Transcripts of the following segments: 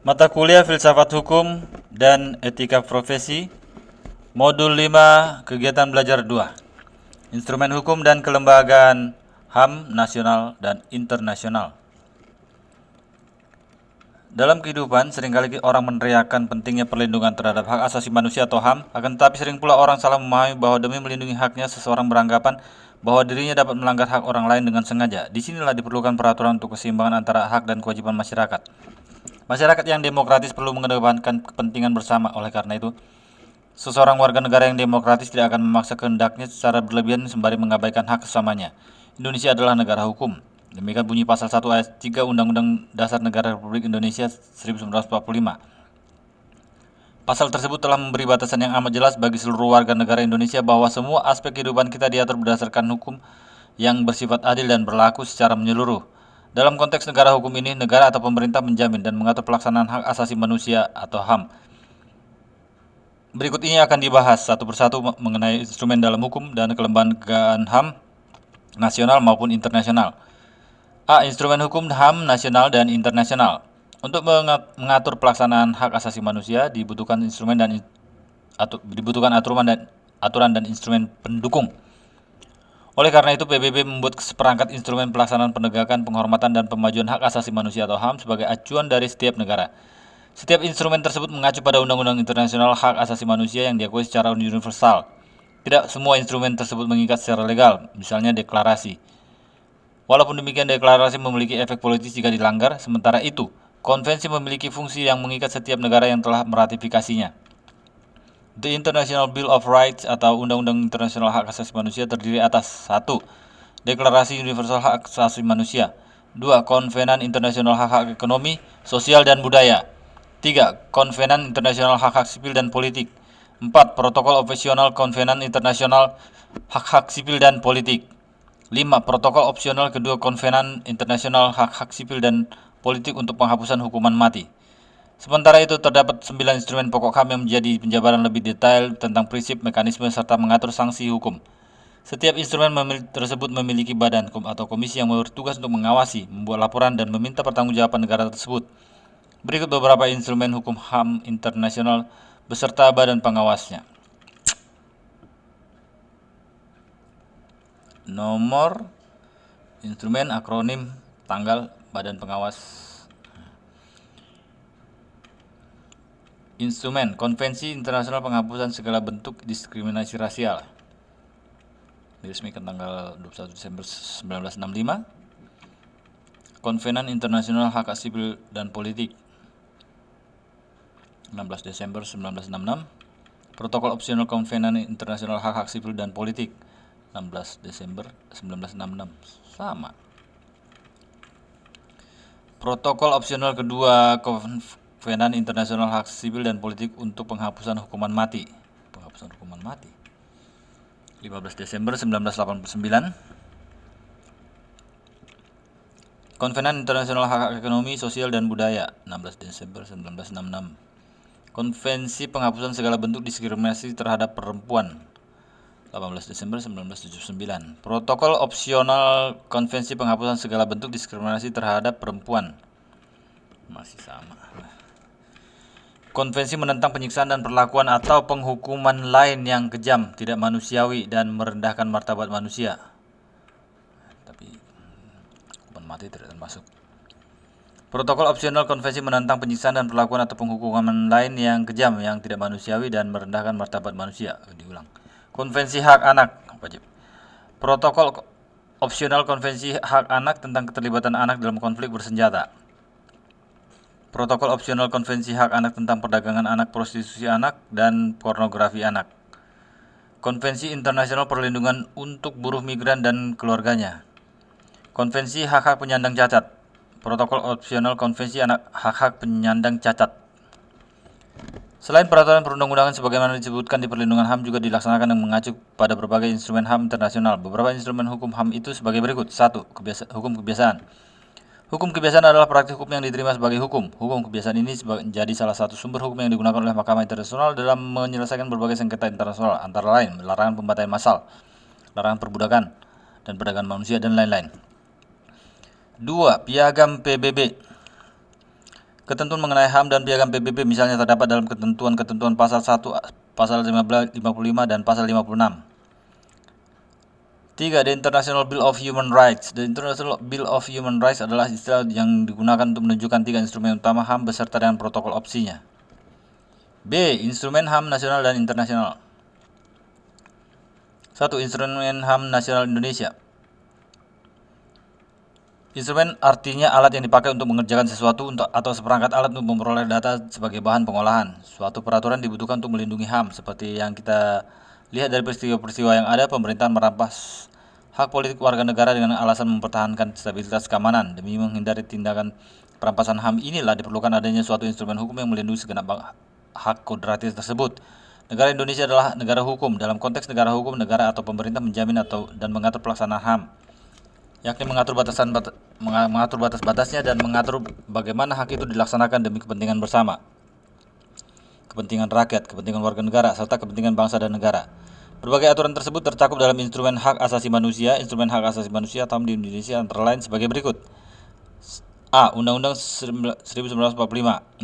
Mata kuliah Filsafat Hukum dan Etika Profesi, Modul 5, Kegiatan Belajar 2, Instrumen Hukum dan Kelembagaan HAM Nasional dan Internasional. Dalam kehidupan, seringkali orang meneriakkan pentingnya perlindungan terhadap hak asasi manusia atau HAM, akan tetapi sering pula orang salah memahami bahwa demi melindungi haknya, seseorang beranggapan bahwa dirinya dapat melanggar hak orang lain dengan sengaja. Disinilah diperlukan peraturan untuk keseimbangan antara hak dan kewajiban masyarakat. Masyarakat yang demokratis perlu mengedepankan kepentingan bersama. Oleh karena itu, seseorang warga negara yang demokratis tidak akan memaksa kehendaknya secara berlebihan sembari mengabaikan hak sesamanya. Indonesia adalah negara hukum. Demikian bunyi pasal 1 ayat 3 Undang-Undang Dasar Negara Republik Indonesia 1945. Pasal tersebut telah memberi batasan yang amat jelas bagi seluruh warga negara Indonesia bahwa semua aspek kehidupan kita diatur berdasarkan hukum yang bersifat adil dan berlaku secara menyeluruh. Dalam konteks negara hukum ini, negara atau pemerintah menjamin dan mengatur pelaksanaan hak asasi manusia atau HAM. Berikut ini akan dibahas satu persatu mengenai instrumen dalam hukum dan kelembagaan HAM nasional maupun internasional. A. Instrumen hukum HAM nasional dan internasional. Untuk mengatur pelaksanaan hak asasi manusia dibutuhkan instrumen dan dibutuhkan aturan dan instrumen pendukung. Oleh karena itu, PBB membuat seperangkat instrumen pelaksanaan penegakan, penghormatan, dan pemajuan hak asasi manusia atau HAM sebagai acuan dari setiap negara. Setiap instrumen tersebut mengacu pada undang-undang internasional hak asasi manusia yang diakui secara universal. Tidak semua instrumen tersebut mengikat secara legal, misalnya deklarasi. Walaupun demikian, deklarasi memiliki efek politis jika dilanggar, sementara itu, konvensi memiliki fungsi yang mengikat setiap negara yang telah meratifikasinya. The International Bill of Rights atau Undang-Undang Internasional Hak Asasi Manusia terdiri atas 1. Deklarasi Universal Hak Asasi Manusia. 2. Konvenan Internasional Hak-Hak Ekonomi, Sosial, dan Budaya. 3. Konvenan Internasional Hak-Hak Sipil dan Politik. 4. Protokol Opsional Konvenan Internasional Hak-Hak Sipil dan Politik. 5. Protokol opsional kedua Konvenan Internasional Hak-Hak Sipil dan Politik untuk penghapusan hukuman mati. Sementara itu, terdapat 9 instrumen pokok HAM yang menjadi penjabaran lebih detail tentang prinsip, mekanisme, serta mengatur sanksi hukum. Setiap instrumen tersebut memiliki badan atau komisi yang bertugas untuk mengawasi, membuat laporan, dan meminta pertanggungjawaban negara tersebut. Berikut beberapa instrumen hukum HAM internasional beserta badan pengawasnya. Nomor, instrumen, akronim, tanggal, badan pengawas. Instrumen, Konvensi Internasional Penghapusan Segala Bentuk Diskriminasi Rasial, diresmikan tanggal 21 Desember 1965. Konvenan Internasional Hak Sipil dan Politik, 16 Desember 1966. Protokol Opsional Konvenan Internasional Hak-Hak Sipil dan Politik, 16 Desember 1966. Sama. Protokol opsional kedua Konvenan Internasional Hak Sipil dan Politik untuk penghapusan hukuman mati. 15 Desember 1989. Konvenan Internasional Hak Ekonomi, Sosial, dan Budaya, 16 Desember 1966. Konvensi Penghapusan Segala Bentuk Diskriminasi Terhadap Perempuan, 18 Desember 1979. Protokol Opsional Konvensi Penghapusan Segala Bentuk Diskriminasi Terhadap Perempuan, masih sama. Konvensi menentang penyiksaan dan perlakuan atau penghukuman lain yang kejam, tidak manusiawi, dan merendahkan martabat manusia. Tapi hukuman mati tidak termasuk. Protokol Opsional Konvensi menentang penyiksaan dan perlakuan atau penghukuman lain yang kejam, yang tidak manusiawi, dan merendahkan martabat manusia. Diulang. Konvensi Hak Anak, wajib. Protokol Opsional Konvensi Hak Anak tentang keterlibatan anak dalam konflik bersenjata. Protokol Opsional Konvensi Hak Anak tentang perdagangan anak, prostitusi anak, dan pornografi anak. Konvensi Internasional Perlindungan untuk Buruh Migran dan Keluarganya. Konvensi Hak-Hak Penyandang Cacat. Protokol Opsional Konvensi Hak-Hak Penyandang Cacat. Selain peraturan perundang-undangan sebagaimana disebutkan di perlindungan HAM juga dilaksanakan dan mengacu pada berbagai instrumen HAM internasional. Beberapa instrumen hukum HAM itu sebagai berikut. 1. Hukum kebiasaan. Hukum kebiasaan adalah praktik hukum yang diterima sebagai hukum. Hukum kebiasaan ini menjadi salah satu sumber hukum yang digunakan oleh Mahkamah Internasional dalam menyelesaikan berbagai sengketa internasional, antara lain larangan pembantaian massal, larangan perbudakan, dan perdagangan manusia, dan lain-lain. 2. Piagam PBB. Ketentuan mengenai HAM dan piagam PBB misalnya terdapat dalam ketentuan pasal 1, pasal 55 dan pasal 56. 3. The International Bill of Human Rights. The International Bill of Human Rights adalah istilah yang digunakan untuk menunjukkan 3 instrumen utama HAM beserta dengan protokol opsinya. B. Instrumen HAM nasional dan internasional. 1. Instrumen HAM nasional Indonesia. Instrumen artinya alat yang dipakai untuk mengerjakan sesuatu atau seperangkat alat untuk memperoleh data sebagai bahan pengolahan. Suatu peraturan dibutuhkan untuk melindungi HAM, seperti yang kita lihat dari peristiwa-peristiwa yang ada. Pemerintahan merampas hak politik warga negara dengan alasan mempertahankan stabilitas keamanan. Demi menghindari tindakan perampasan HAM inilah diperlukan adanya suatu instrumen hukum yang melindungi segenap hak kodratif tersebut. Negara Indonesia adalah negara hukum. Dalam konteks negara hukum, negara atau pemerintah menjamin dan mengatur pelaksanaan HAM, yakni mengatur batas-batasnya dan mengatur bagaimana hak itu dilaksanakan demi kepentingan bersama, kepentingan rakyat, kepentingan warga negara, serta kepentingan bangsa dan negara. Berbagai aturan tersebut tercakup dalam Instrumen Hak Asasi Manusia. Instrumen Hak Asasi Manusia atau HAM di Indonesia antara lain sebagai berikut. A. Undang-Undang 1945.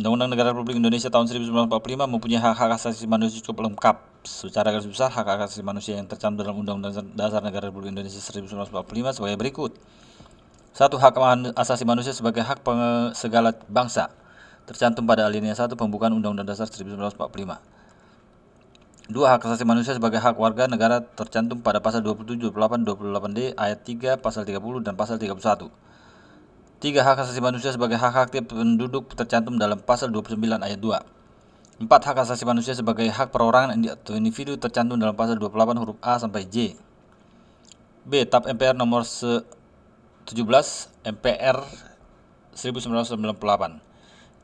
Undang-Undang Negara Republik Indonesia tahun 1945 mempunyai hak-hak asasi manusia cukup lengkap. Secara garis besar, hak asasi manusia yang tercantum dalam Undang-Undang Dasar Negara Republik Indonesia 1945 sebagai berikut. 1. Hak asasi manusia sebagai hak segala bangsa, tercantum pada alinea 1 pembukaan Undang-Undang Dasar 1945. 2. Hak asasi manusia sebagai hak warga negara tercantum pada pasal 27, 28, 28D, ayat 3, pasal 30, dan pasal 31. 3. Hak asasi manusia sebagai hak-hak tiap penduduk tercantum dalam pasal 29 ayat 2. 4. Hak asasi manusia sebagai hak perorangan atau individu tercantum dalam pasal 28 huruf A sampai J. B. TAP MPR nomor 17 MPR 1998.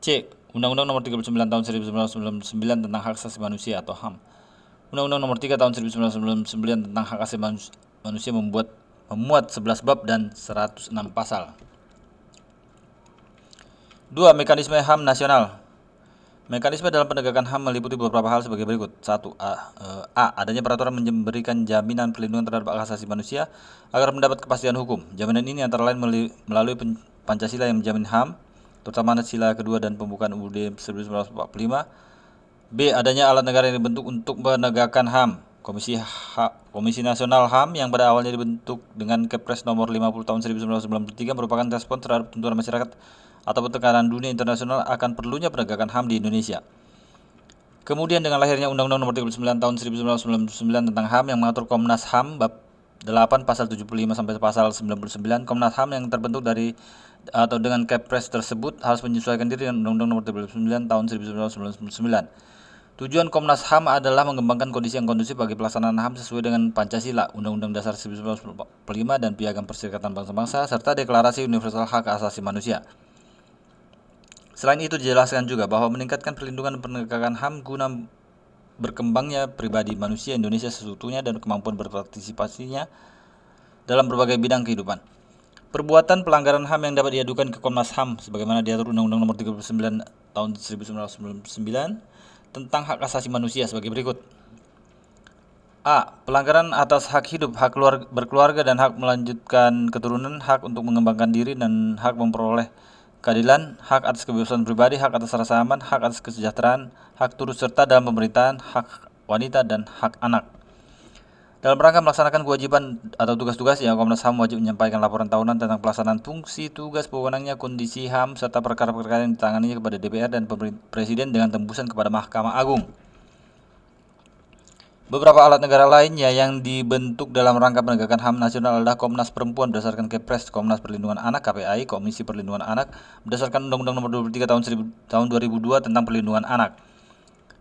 C. Undang-Undang nomor 39 tahun 1999 tentang hak asasi manusia atau HAM. Undang-Undang nomor 3 tahun 1999 tentang hak asasi manusia memuat 11 bab dan 106 pasal. 2. Mekanisme HAM nasional. Mekanisme dalam penegakan HAM meliputi beberapa hal sebagai berikut. 1. Adanya peraturan memberikan jaminan perlindungan terhadap hak asasi manusia agar mendapat kepastian hukum. Jaminan ini antara lain melalui Pancasila yang menjamin HAM, terutama sila kedua dan pembukaan UUD 1945. B. Adanya alat negara yang dibentuk untuk menegakkan HAM. Komisi Nasional HAM yang pada awalnya dibentuk dengan Kepres nomor 50 tahun 1993 merupakan respon terhadap tuntutan masyarakat atau tekanan dunia internasional akan perlunya penegakan HAM di Indonesia. Kemudian dengan lahirnya Undang-Undang nomor 39 tahun 1999 tentang HAM yang mengatur Komnas HAM bab 8 pasal 75 sampai pasal 99. Komnas HAM yang terbentuk dengan Kepres tersebut harus menyesuaikan diri dengan Undang-Undang nomor 39 tahun 1999. Tujuan Komnas HAM adalah mengembangkan kondisi yang kondusif bagi pelaksanaan HAM sesuai dengan Pancasila, Undang-Undang Dasar 1945 dan Piagam Perserikatan Bangsa-Bangsa serta Deklarasi Universal Hak Asasi Manusia. Selain itu dijelaskan juga bahwa meningkatkan perlindungan dan penegakan HAM guna berkembangnya pribadi manusia Indonesia sesungguhnya dan kemampuan berpartisipasinya dalam berbagai bidang kehidupan. Perbuatan pelanggaran HAM yang dapat diadukan ke Komnas HAM sebagaimana diatur Undang-Undang nomor 39 tahun 1999 tentang hak asasi manusia sebagai berikut. A. Pelanggaran atas hak hidup, hak berkeluarga dan hak melanjutkan keturunan, hak untuk mengembangkan diri dan hak memperoleh keadilan, hak atas kebebasan pribadi, hak atas rasa aman, hak atas kesejahteraan, hak turut serta dalam pemerintahan, hak wanita, dan hak anak. Dalam rangka melaksanakan kewajiban atau tugas-tugasnya, Komnas HAM wajib menyampaikan laporan tahunan tentang pelaksanaan fungsi, tugas, wewenangnya, kondisi HAM, serta perkara-perkara yang ditanganinya kepada DPR dan Presiden dengan tembusan kepada Mahkamah Agung. Beberapa alat negara lainnya yang dibentuk dalam rangka penegakan HAM nasional adalah Komnas Perempuan berdasarkan Kepres, Komnas Perlindungan Anak KPAI, Komisi Perlindungan Anak berdasarkan Undang-Undang Nomor 23 tahun 2002 tentang Perlindungan Anak,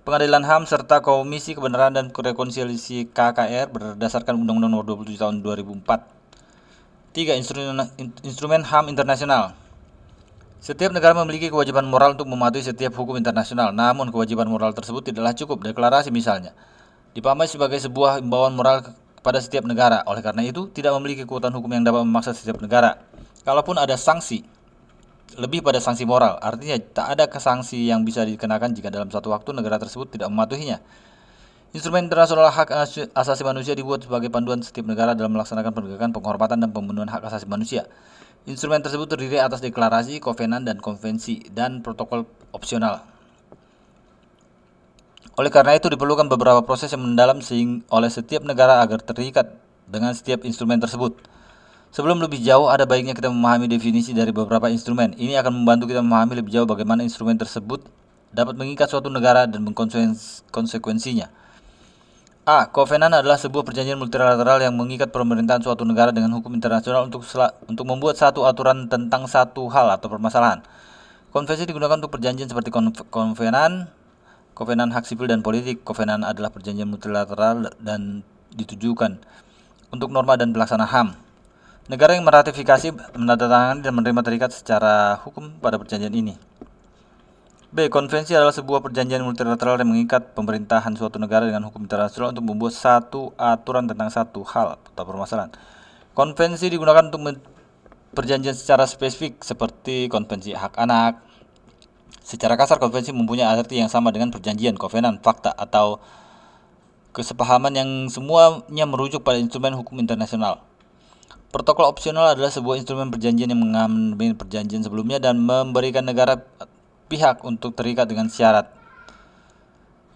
Pengadilan HAM serta Komisi Kebenaran dan Rekonsiliasi KKR berdasarkan Undang-Undang Nomor 27 tahun 2004. 3. Instrumen HAM internasional. Setiap negara memiliki kewajiban moral untuk mematuhi setiap hukum internasional, namun kewajiban moral tersebut tidaklah cukup. Deklarasi misalnya dipahami sebagai sebuah imbauan moral kepada setiap negara. Oleh karena itu, tidak memiliki kekuatan hukum yang dapat memaksa setiap negara. Kalaupun ada sanksi, lebih pada sanksi moral, artinya tak ada sanksi yang bisa dikenakan jika dalam satu waktu negara tersebut tidak mematuhinya. Instrumen internasional hak asasi manusia dibuat sebagai panduan setiap negara dalam melaksanakan penegakan, penghormatan, dan pemenuhan hak asasi manusia. Instrumen tersebut terdiri atas deklarasi, kovenan, dan konvensi, dan protokol opsional. Oleh karena itu diperlukan beberapa proses yang mendalam oleh setiap negara agar terikat dengan setiap instrumen tersebut. Sebelum lebih jauh, ada baiknya kita memahami definisi dari beberapa instrumen. Ini akan membantu kita memahami lebih jauh bagaimana instrumen tersebut dapat mengikat suatu negara dan konsekuensinya. A. Kovenan adalah sebuah perjanjian multilateral yang mengikat pemerintahan suatu negara dengan hukum internasional untuk membuat satu aturan tentang satu hal atau permasalahan. Konvensi digunakan untuk perjanjian seperti kovenan hak sipil dan politik. Kovenan adalah perjanjian multilateral dan ditujukan untuk norma dan pelaksana HAM. Negara yang meratifikasi, menandatangani, dan menerima terikat secara hukum pada perjanjian ini. B. Konvensi adalah sebuah perjanjian multilateral yang mengikat pemerintahan suatu negara dengan hukum internasional untuk membuat satu aturan tentang satu hal atau permasalahan. Konvensi digunakan untuk perjanjian secara spesifik seperti konvensi hak anak. Secara kasar, konvensi mempunyai arti yang sama dengan perjanjian, kovenan, fakta, atau kesepahaman yang semuanya merujuk pada instrumen hukum internasional. Protokol opsional adalah sebuah instrumen perjanjian yang mengambil perjanjian sebelumnya dan memberikan negara pihak untuk terikat dengan syarat.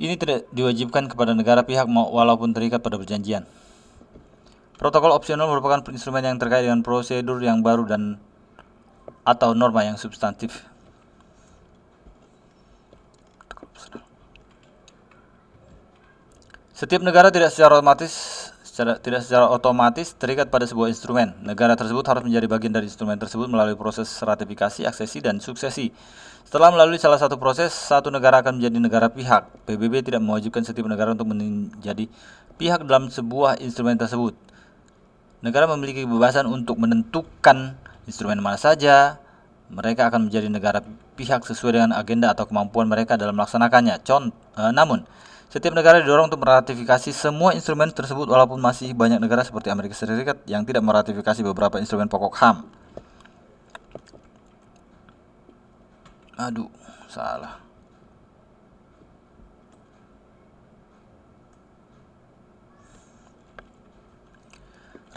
Ini tidak diwajibkan kepada negara pihak walaupun terikat pada perjanjian. Protokol opsional merupakan instrumen yang terkait dengan prosedur yang baru dan atau norma yang substantif. Setiap negara tidak secara otomatis terikat pada sebuah instrumen. Negara tersebut harus menjadi bagian dari instrumen tersebut melalui proses ratifikasi, aksesi, dan suksesi. Setelah melalui salah satu proses, satu negara akan menjadi negara pihak. PBB tidak mewajibkan setiap negara untuk menjadi pihak dalam sebuah instrumen tersebut. Negara memiliki kebebasan untuk menentukan instrumen mana saja mereka akan menjadi negara pihak sesuai dengan agenda atau kemampuan mereka dalam melaksanakannya. Namun, setiap negara didorong untuk meratifikasi semua instrumen tersebut walaupun masih banyak negara seperti Amerika Serikat yang tidak meratifikasi beberapa instrumen pokok HAM. Salah.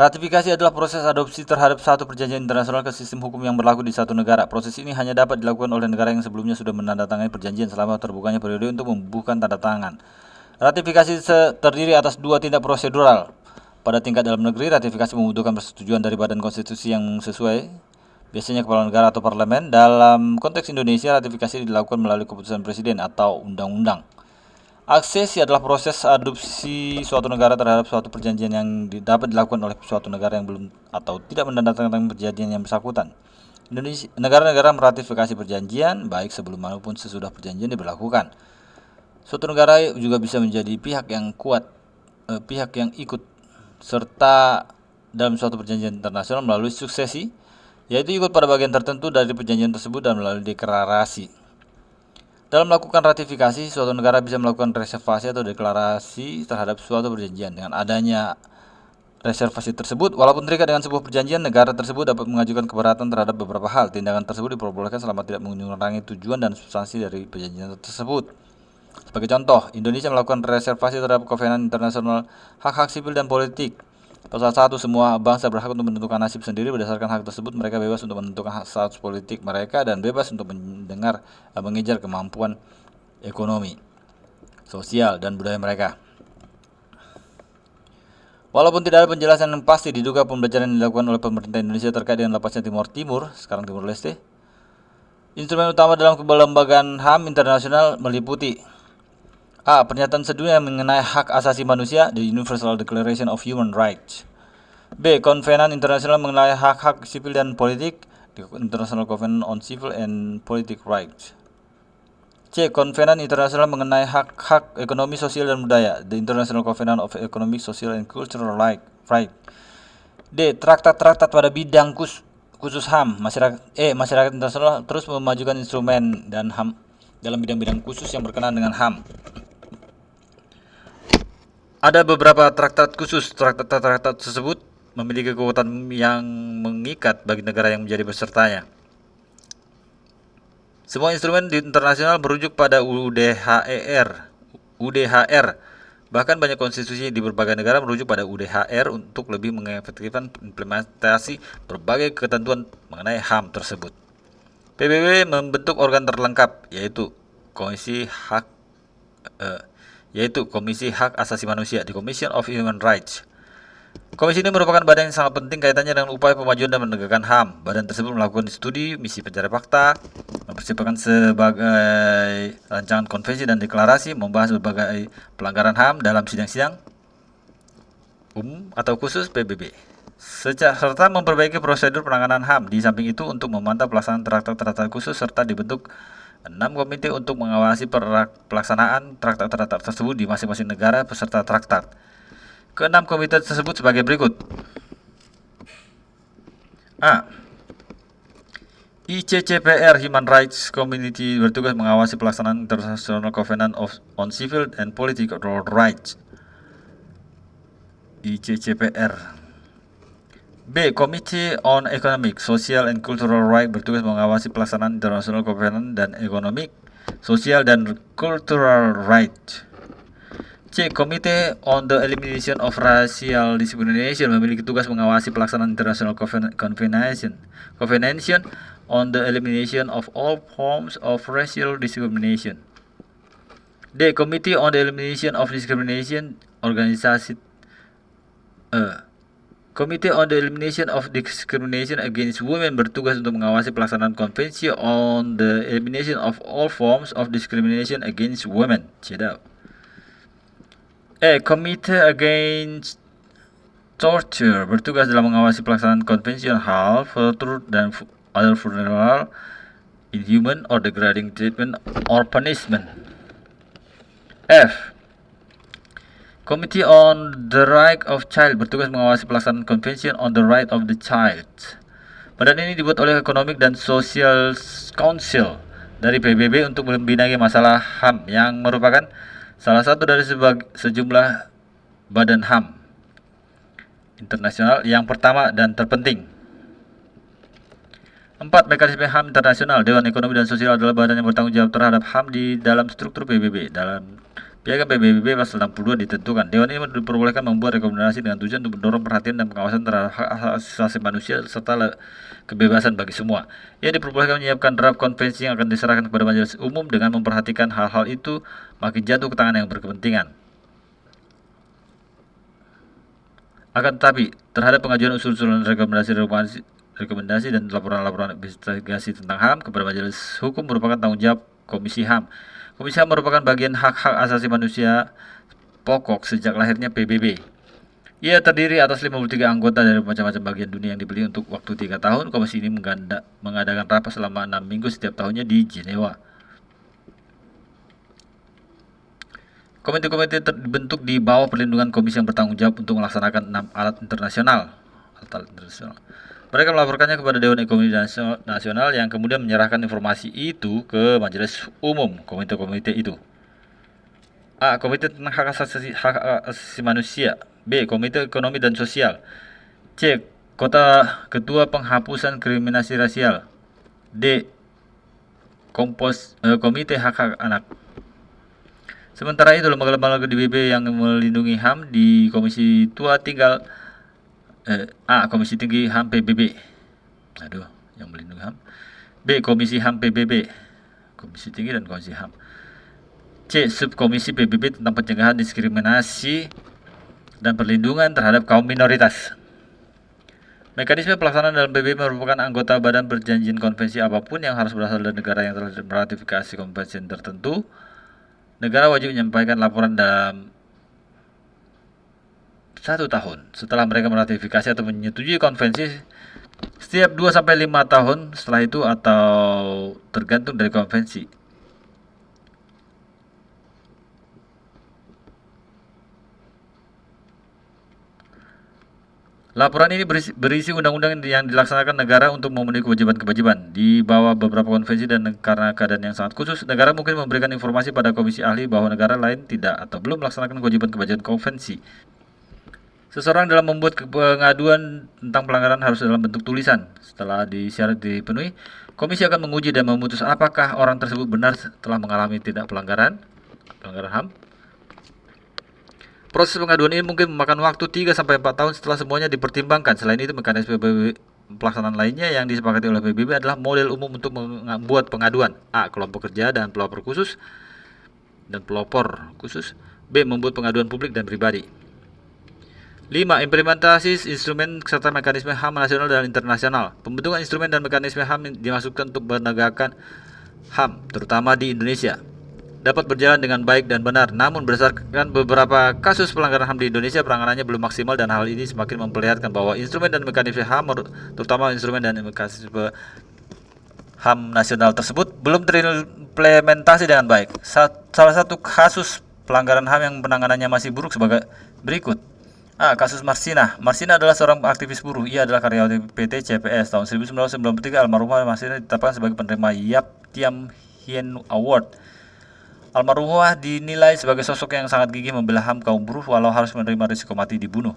Ratifikasi adalah proses adopsi terhadap satu perjanjian internasional ke sistem hukum yang berlaku di satu negara. Proses ini hanya dapat dilakukan oleh negara yang sebelumnya sudah menandatangani perjanjian selama terbukanya periode untuk membubuhkan tanda tangan. Ratifikasi terdiri atas dua tindak prosedural. Pada tingkat dalam negeri, ratifikasi membutuhkan persetujuan dari badan konstitusi yang sesuai, biasanya kepala negara atau parlemen. Dalam konteks Indonesia, ratifikasi dilakukan melalui keputusan presiden atau undang-undang. Aksesi adalah proses adopsi suatu negara terhadap suatu perjanjian yang dapat dilakukan oleh suatu negara yang belum atau tidak menandatangani perjanjian yang bersangkutan. Negara-negara meratifikasi perjanjian baik sebelum maupun sesudah perjanjian diberlakukan. Suatu negara juga bisa menjadi pihak yang ikut serta dalam suatu perjanjian internasional melalui suksesi, yaitu ikut pada bagian tertentu dari perjanjian tersebut dan melalui deklarasi. Dalam melakukan ratifikasi, suatu negara bisa melakukan reservasi atau deklarasi terhadap suatu perjanjian. Dengan adanya reservasi tersebut, walaupun terikat dengan sebuah perjanjian, negara tersebut dapat mengajukan keberatan terhadap beberapa hal. Tindakan tersebut diperbolehkan selama tidak mengurangi tujuan dan substansi dari perjanjian tersebut. Sebagai contoh, Indonesia melakukan reservasi terhadap Kovenan Internasional Hak-Hak Sipil dan Politik. Pasal 1, semua bangsa berhak untuk menentukan nasib sendiri. Berdasarkan hak tersebut, mereka bebas untuk menentukan hak status politik mereka dan bebas untuk mengejar kemampuan ekonomi, sosial, dan budaya mereka. Walaupun tidak ada penjelasan yang pasti, diduga pembelajaran yang dilakukan oleh pemerintah Indonesia terkait dengan lepasnya Timor Timur, sekarang Timor Leste. Instrumen utama dalam kelembagaan HAM internasional meliputi A. Pernyataan sedunia mengenai hak asasi manusia, The Universal Declaration of Human Rights. B. Konvenan internasional mengenai hak-hak sipil dan politik, The International Covenant on Civil and Political Rights. C. Konvenan internasional mengenai hak-hak ekonomi, sosial, dan budaya, The International Covenant of Economic, Social, and Cultural Rights. D. Traktat-traktat pada bidang khusus HAM. Masyarakat internasional terus memajukan instrumen dan HAM dalam bidang-bidang khusus yang berkenaan dengan HAM. Ada beberapa traktat khusus. Traktat tersebut memiliki kekuatan yang mengikat bagi negara yang menjadi pesertanya. Semua instrumen internasional merujuk pada UDHR, Bahkan banyak konstitusi di berbagai negara merujuk pada UDHR untuk lebih mengefektifkan implementasi berbagai ketentuan mengenai HAM tersebut. PBB membentuk organ terlengkap yaitu Komisi Hak Asasi Manusia, The Commission of Human Rights. Komisi ini merupakan badan yang sangat penting kaitannya dengan upaya pemajuan dan menegakkan HAM. Badan tersebut melakukan studi, misi pencari fakta, mempersiapkan sebagai rancangan konvensi dan deklarasi, membahas berbagai pelanggaran HAM dalam sidang-sidang umum atau khusus PBB, serta memperbaiki prosedur penanganan HAM. Di samping itu, untuk memantau pelaksanaan traktat-traktat khusus serta dibentuk 6 komite untuk mengawasi pelaksanaan traktat-traktat tersebut di masing-masing negara peserta traktat. Keenam komite tersebut sebagai berikut. A. ICCPR Human Rights Community bertugas mengawasi pelaksanaan International Covenant on Civil and Political Rights. ICCPR. B. Committee on Economic, Social and Cultural Rights bertugas mengawasi pelaksanaan International Covenant dan Economic, Social dan Cultural Rights. C. Committee on the Elimination of Racial Discrimination memiliki tugas mengawasi pelaksanaan International Convention on the Elimination of all forms of racial discrimination. D. Committee on the Elimination of Discrimination Committee on the Elimination of Discrimination Against Women bertugas untuk mengawasi pelaksanaan Konvensi on the Elimination of all forms of discrimination against women. CEDAW. Committee Against Torture bertugas dalam mengawasi pelaksanaan Konvensi on Harm, Torture, dan other vulnerable, inhuman, or degrading treatment or punishment. F. Committee on the Right of Child bertugas mengawasi pelaksanaan Convention on the Right of the Child. Badan ini dibuat oleh Economic dan Social Council dari PBB untuk membinahi masalah HAM yang merupakan salah satu dari sejumlah badan HAM internasional yang pertama dan terpenting. 4. Mekanisme HAM internasional. Dewan Ekonomi dan Sosial adalah badan yang bertanggung jawab terhadap HAM di dalam struktur PBB. Dalam Piagam PBB pasal 62 ditentukan, Dewan ini diperbolehkan membuat rekomendasi dengan tujuan untuk mendorong perhatian dan pengawasan terhadap hak asasi manusia serta kebebasan bagi semua. Ia diperbolehkan menyiapkan draft konvensi yang akan diserahkan kepada majelis umum dengan memperhatikan hal-hal itu makin jatuh ke tangan yang berkepentingan. Akan tetapi, terhadap pengajuan usul-usulan rekomendasi dan laporan-laporan investigasi tentang HAM kepada majelis hukum merupakan tanggung jawab Komisi HAM. Komisi HAM merupakan bagian hak-hak asasi manusia pokok sejak lahirnya PBB. Ia terdiri atas 53 anggota dari macam-macam bagian dunia yang dipilih untuk waktu 3 tahun. Komisi ini mengadakan rapat selama 6 minggu setiap tahunnya di Jenewa. Komite-komite terbentuk di bawah perlindungan komisi yang bertanggung jawab untuk melaksanakan 6 alat internasional. Mereka melaporkannya kepada Dewan Ekonomi Nasional yang kemudian menyerahkan informasi itu ke majelis umum komite-komite itu. A. Komite tentang hak asasi manusia. B. Komite Ekonomi dan Sosial. C. Ketua Penghapusan Kriminasi Rasial. D. Komite Hak-Hak Anak. Sementara itu, lembaga-lembaga DPP yang melindungi HAM di Komisi Tua tinggal A. Komisi Tinggi HAM PBB. Yang melindungi HAM. B. Komisi HAM PBB. Komisi Tinggi dan Komisi HAM. C. Subkomisi PBB tentang pencegahan diskriminasi dan perlindungan terhadap kaum minoritas. Mekanisme pelaksanaan dalam PBB merupakan anggota badan perjanjian konvensi apapun yang harus berasal dari negara yang telah meratifikasi konvensi tertentu. Negara wajib menyampaikan laporan dalam 1 tahun setelah mereka meratifikasi atau menyetujui konvensi, setiap 2-5 tahun setelah itu, atau tergantung dari konvensi. Laporan ini berisi undang-undang yang dilaksanakan negara untuk memenuhi kewajiban-kewajiban. Di bawah beberapa konvensi dan karena keadaan yang sangat khusus, negara mungkin memberikan informasi pada komisi ahli bahwa negara lain tidak atau belum melaksanakan kewajiban-kewajiban konvensi. Seseorang dalam membuat pengaduan tentang pelanggaran harus dalam bentuk tulisan. Setelah syarat dipenuhi, komisi akan menguji dan memutus apakah orang tersebut benar telah mengalami pelanggaran HAM. Proses pengaduan ini mungkin memakan waktu 3-4 tahun setelah semuanya dipertimbangkan. Selain itu, mekanisme pelaksanaan lainnya yang disepakati oleh PBB adalah model umum untuk membuat pengaduan. A. Kelompok kerja dan pelopor khusus. B. Membuat pengaduan publik dan pribadi. 5. Implementasi instrumen serta mekanisme HAM nasional dan internasional. Pembentukan instrumen dan mekanisme HAM dimaksudkan untuk menegakkan HAM, terutama di Indonesia, dapat berjalan dengan baik dan benar. Namun berdasarkan beberapa kasus pelanggaran HAM di Indonesia, penanganannya belum maksimal dan hal ini semakin memperlihatkan bahwa instrumen dan mekanisme HAM, terutama instrumen dan mekanisme HAM nasional tersebut belum terimplementasi dengan baik. Salah satu kasus pelanggaran HAM yang penanganannya masih buruk sebagai berikut. A. Kasus Marsinah. Marsinah adalah seorang aktivis buruh. Ia adalah karyawati PT CPS. Tahun 1993, almarhumah Marsinah ditetapkan sebagai penerima Yap Tiam Hien Award. Almarhumah dinilai sebagai sosok yang sangat gigih membela HAM kaum buruh walau harus menerima risiko mati dibunuh.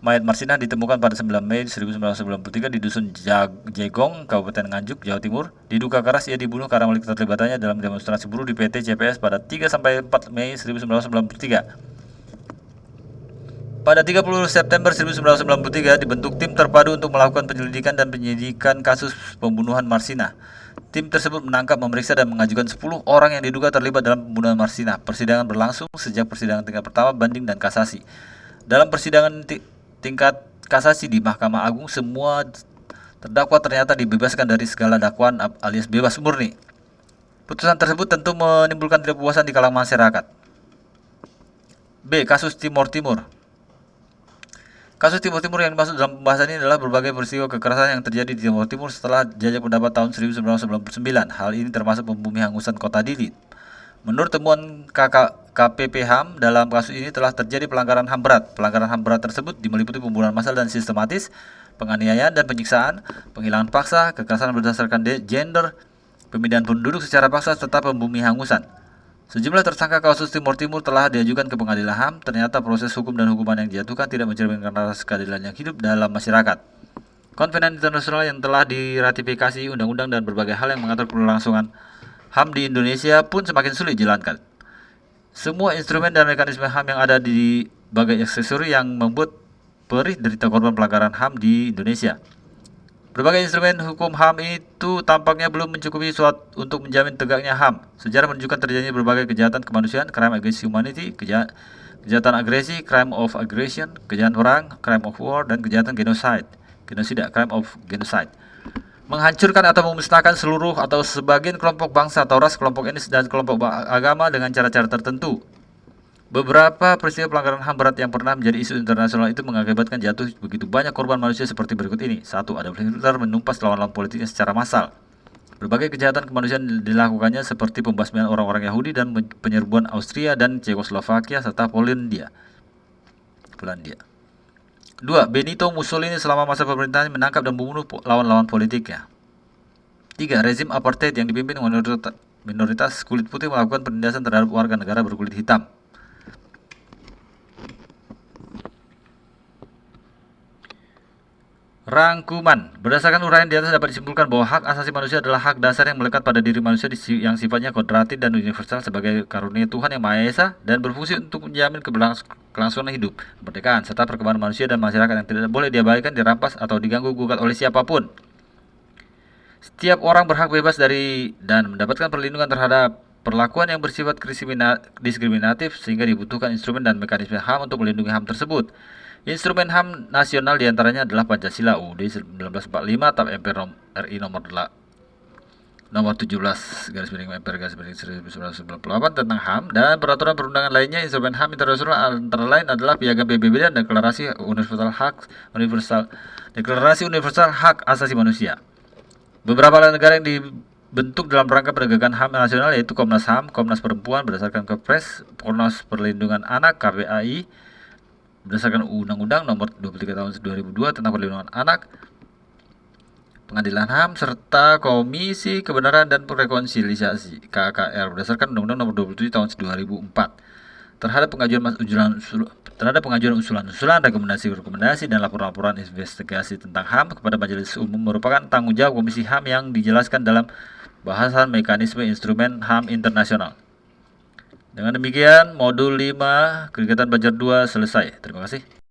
Mayat Marsinah ditemukan pada 9 Mei 1993 di Dusun Jegong, Kabupaten Nganjuk, Jawa Timur. Diduga keras ia dibunuh karena memiliki keterlibatannya dalam demonstrasi buruh di PT CPS pada 3-4 Mei 1993. Pada 30 September 1993 dibentuk tim terpadu untuk melakukan penyelidikan dan penyidikan kasus pembunuhan Marsinah. Tim tersebut menangkap, memeriksa, dan mengajukan 10 orang yang diduga terlibat dalam pembunuhan Marsinah. Persidangan berlangsung sejak persidangan tingkat pertama, banding, dan kasasi. Dalam persidangan tingkat kasasi di Mahkamah Agung, semua terdakwa ternyata dibebaskan dari segala dakwaan alias bebas murni. Putusan tersebut tentu menimbulkan ketidakpuasan di kalangan masyarakat. B. Kasus Timur Timur. Kasus Timur Timur yang dimaksud dalam pembahasan ini adalah berbagai peristiwa kekerasan yang terjadi di Timur Timur setelah jajak pendapat tahun 1999. Hal ini termasuk membumi hangusan kota Dili. Menurut temuan KPP HAM, dalam kasus ini telah terjadi pelanggaran HAM berat. Pelanggaran HAM berat tersebut meliputi pembunuhan massal dan sistematis, penganiayaan dan penyiksaan, penghilangan paksa, kekerasan berdasarkan gender, pemindahan penduduk secara paksa, serta pembumi hangusan. Sejumlah tersangka kasus Timur Timur telah diajukan ke pengadilan HAM. Ternyata proses hukum dan hukuman yang dijatuhkan tidak mencerminkan rasa keadilan yang hidup dalam masyarakat. Konvensi internasional yang telah diratifikasi, undang-undang, dan berbagai hal yang mengatur kelangsungan HAM di Indonesia pun semakin sulit dijalankan. Semua instrumen dan mekanisme HAM yang ada di bagai aksesori yang membuat perih derita korban pelanggaran HAM di Indonesia. Berbagai instrumen hukum HAM itu tampaknya belum mencukupi untuk menjamin tegaknya HAM. Sejarah menunjukkan terjadinya berbagai kejahatan kemanusiaan, crime against humanity, kejahatan agresi, crime of aggression, kejahatan perang, crime of war, dan kejahatan genosida, crime of genocide. Menghancurkan atau memusnahkan seluruh atau sebagian kelompok bangsa atau ras, kelompok etnis, dan kelompok agama dengan cara-cara tertentu. Beberapa peristiwa pelanggaran HAM berat yang pernah menjadi isu internasional itu mengakibatkan jatuh begitu banyak korban manusia seperti berikut ini. 1. Adolf Hitler menumpas lawan-lawan politiknya secara massal. Berbagai kejahatan kemanusiaan dilakukannya seperti pembasmian orang-orang Yahudi dan penyerbuan Austria dan Cekoslovakia serta Polandia. 2. Benito Mussolini selama masa pemerintahannya menangkap dan membunuh lawan-lawan politiknya. 3. Rezim apartheid yang dipimpin minoritas kulit putih melakukan penindasan terhadap warga negara berkulit hitam. Rangkuman. Berdasarkan uraian di atas dapat disimpulkan bahwa hak asasi manusia adalah hak dasar yang melekat pada diri manusia yang sifatnya kodrati dan universal sebagai karunia Tuhan yang Maha Esa dan berfungsi untuk menjamin kelangsungan hidup, kemerdekaan, serta perkembangan manusia dan masyarakat yang tidak boleh diabaikan, dirampas, atau diganggu-gugat oleh siapapun. Setiap orang berhak bebas dari dan mendapatkan perlindungan terhadap perlakuan yang bersifat diskriminatif sehingga dibutuhkan instrumen dan mekanisme HAM untuk melindungi HAM tersebut. Instrumen HAM nasional diantaranya adalah Pancasila UUD 1945 TAP MPR RI nomor 17 MPR/1998 tentang HAM dan peraturan perundangan lainnya. Instrumen HAM internasional antara lain adalah Piagam PBB dan Deklarasi Universal Hak Asasi Manusia. Beberapa negara yang dibentuk dalam rangka penegakan HAM nasional yaitu Komnas HAM, Komnas Perempuan berdasarkan Kepres, Komnas Perlindungan Anak KPAI berdasarkan Undang-Undang Nomor 23 Tahun 2002 tentang Perlindungan Anak, Pengadilan HAM, serta Komisi Kebenaran dan Rekonsiliasi KKR berdasarkan Undang-Undang Nomor 27 Tahun 2004 terhadap pengajuan usulan-usulan, rekomendasi-rekomendasi, dan laporan-laporan investigasi tentang HAM kepada Majelis Umum merupakan tanggung jawab Komisi HAM yang dijelaskan dalam bahasan mekanisme instrumen HAM internasional. Dengan demikian, modul 5 kegiatan belajar 2 selesai. Terima kasih.